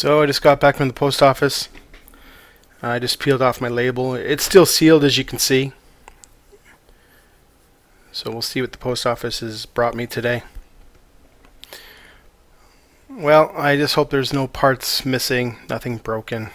So I just got back from the post office. I just peeled off my label. It's still sealed, as you can see. So we'll see what the post office has brought me today. Well, I just hope there's no parts missing, nothing broken.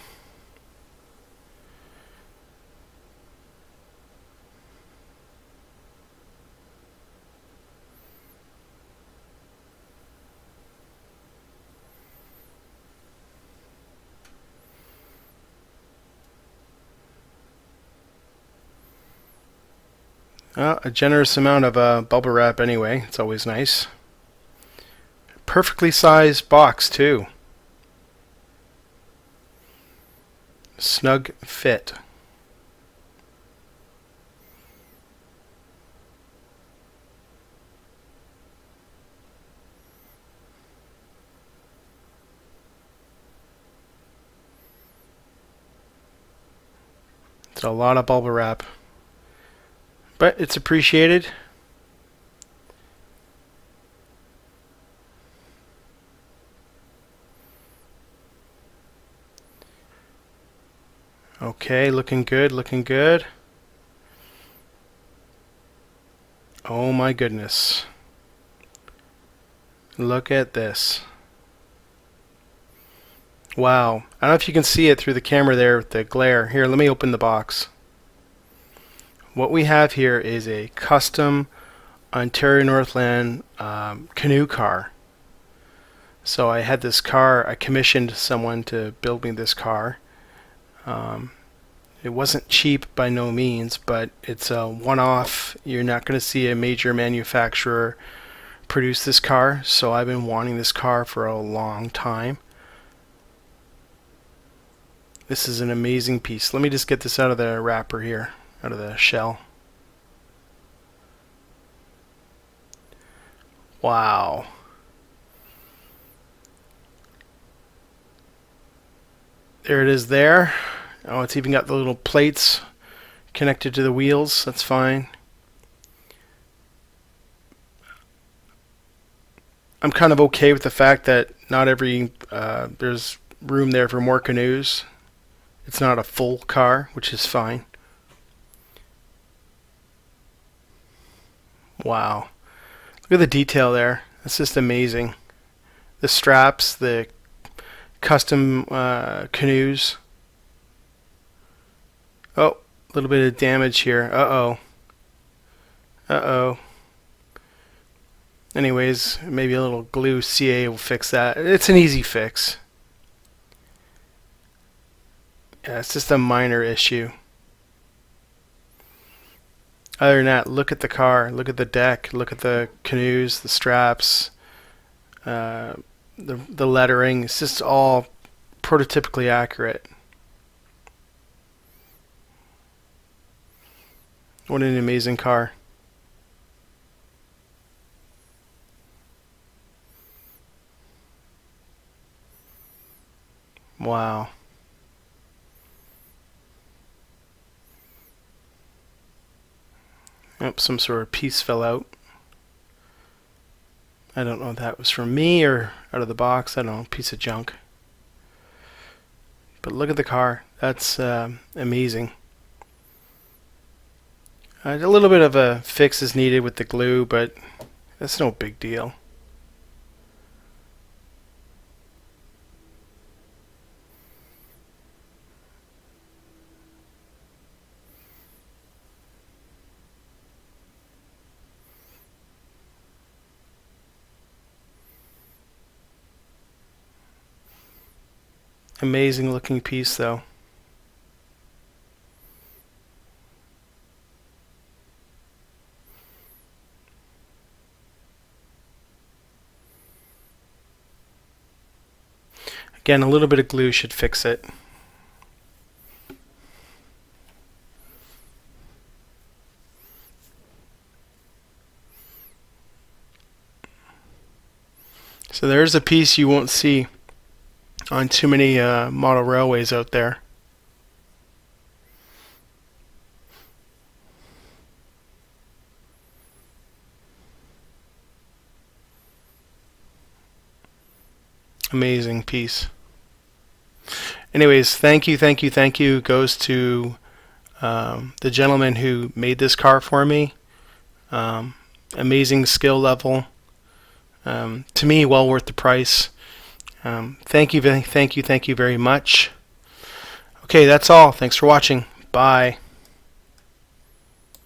A generous amount of bubble wrap anyway. It's always nice. Perfectly sized box too. Snug fit. It's a lot of bubble wrap, but it's appreciated. Okay, looking good, looking good. Oh my goodness. Look at this. Wow. I don't know if you can see it through the camera there with the glare. Here, let me open the box. What we have here is a custom Ontario Northland canoe car. So I had this car, I commissioned someone to build me this car. It wasn't cheap by no means, but it's a one-off. You're not going to see a major manufacturer produce this car, so I've been wanting this car for a long time. This is an amazing piece. Let me just get this out of the wrapper here, out of the shell. Wow. There it is there. Oh, it's even got the little plates connected to the wheels. That's fine. I'm kind of okay with the fact that not every there's room there for more canoes. It's not a full car, which is fine. Wow. Look at the detail there. That's just amazing. The straps, the custom canoes. Oh, a little bit of damage here. Uh-oh. Uh-oh. Anyways, maybe a little glue CA will fix that. It's an easy fix. Yeah, it's just a minor issue. Other than that, look at the car, look at the deck, look at the canoes, the straps, the lettering. It's just all prototypically accurate. What an amazing car. Wow. Oh, some sort of piece fell out. I don't know if that was from me or out of the box. I don't know, piece of junk. But look at the car. That's amazing. A little bit of a fix is needed with the glue, but that's no big deal. Amazing looking piece though. Again, a little bit of glue should fix it. So there's a piece you won't see on too many model railways out there. Amazing piece. Anyways, thank you goes to the gentleman who made this car for me. Amazing skill level. To me, well worth the price. Thank you very much. Okay, that's all. Thanks for watching. Bye.